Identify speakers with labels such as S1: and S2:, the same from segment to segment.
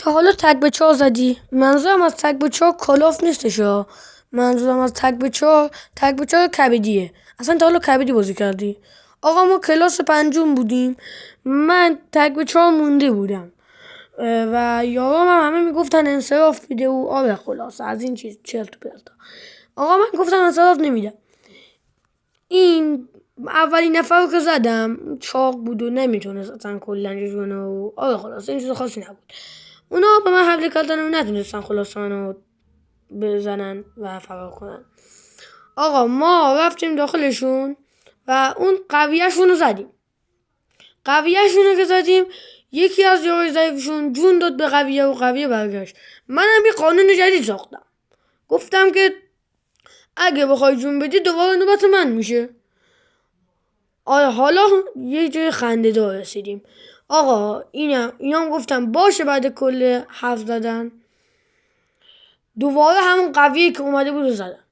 S1: تا حالا تک به 4 زدی؟ منظورم از تک به 4 کلاف نیستش ها. منظورم از تک به 4 کبدیه. اصلا تا حالا کبدی بازی کردی؟ آقا ما کلاس 5 بودیم، من تک به 4 مونده بودم و یارام هم همه میگفتن انصراف میده و آره خلاص از این چیز چرت و پرتا. آقا من گفتم انصراف نمیدم. این اولین نفر رو که زدم چاق بود و نمیتونست اصلا کلنجش کنه و آره خلاص این چیز خاصی نبود. اونا به من حمله کردن و نتونستن خلاص منو بزنن و فرار کنن. آقا ما رفتیم داخلشون و اون قویه‌شون رو زدیم. قویه‌شون رو که زدیم یکی از یارای ضعیفشون جون داد به قویه و قویه برگشت. منم یه قانون جدید ساختم. گفتم که اگه بخوای جون بدی دوباره نوبت من میشه. آره حالا یه جای خنده دار رسیدیم. آقا اینا گفتم باشه. بعد کل حرف زدن دوباره همون قویه که اومده بود رو زدم.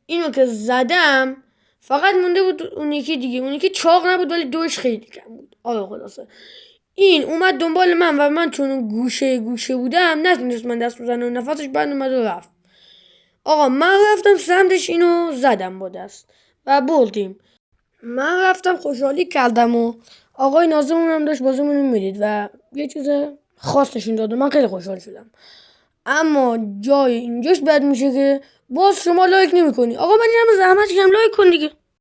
S1: اینو که زدم فقط مونده بود اون یکی دیگه. اون یکی چاق نبود ولی دوش خیلی کم بود. آره خلاصه این اومد دنبال من و من چون گوشه بودم نتونست من دست بزنه و نفسش بند اومد و رفت. آقا من رفتم سمتش اینو زدم با دست و بردیم. من رفتم خوشحالی کردم و آقای ناظمون هم داشت بازیمون رو میدید و یه چیز خاص نشون داد و من خیلی خوشحال شدم. اما جای اینجاش بد میشه که باز شما لایک نمی کنی. آقا من اینم زحمت کشیدم لایک کن دیگه.